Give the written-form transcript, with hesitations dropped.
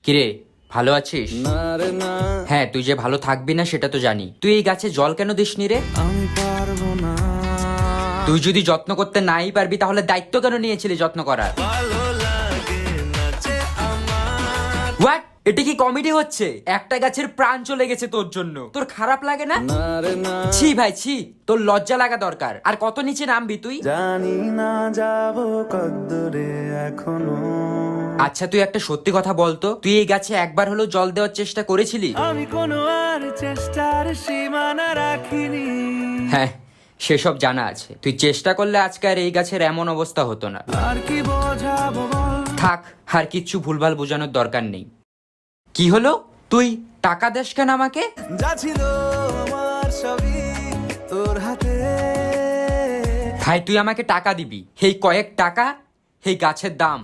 কিরে, ভালো আছিস? হ্যাঁ, তুই যে ভালো থাকবি না সেটা তো জানি। তুই এই গাছে জল কেন দিসনি রে? আমি পারবো না। তুই যদি যত্ন করতে নাই পারবি তাহলে দায়িত্ব কেন নিয়েছিলি যত্ন করার? ভালো লাগে না যে আমার। হোয়াট? এটা কি কমেডি হচ্ছে? একটা গাছের প্রাণ চলে গেছে তোর জন্য, তোর খারাপ লাগে না? না রে না, ছি ভাই ছি, তোর লজ্জা লাগা দরকার। আর কত নিচে নামবি তুই? জানি না যাবো কদ্দূরে এখনো। আচ্ছা তুই একটা সত্যি কথা বলতো, তুই এই গাছে একবার হলেও জল দেওয়ার চেষ্টা করেছিলি? আমি কোনো আর চেষ্টার সীমানা রাখিনি। হ্যাঁ, সেসব জানা আছে। তুই চেষ্টা করলে আজকে আর এই গাছের এমন অবস্থা হতো না। আর কি বোঝাবো বল। থাক, আর কিচ্ছু ভুলভাল বোঝানোর দরকার নেই। কি হলো? তুই টাকা দেস কেন আমাকে? যা ছিল আমার সবই তোর হাতে। ভাই তুই আমাকে টাকা দিবি, এই কয়েক টাকা, এই গাছের দাম।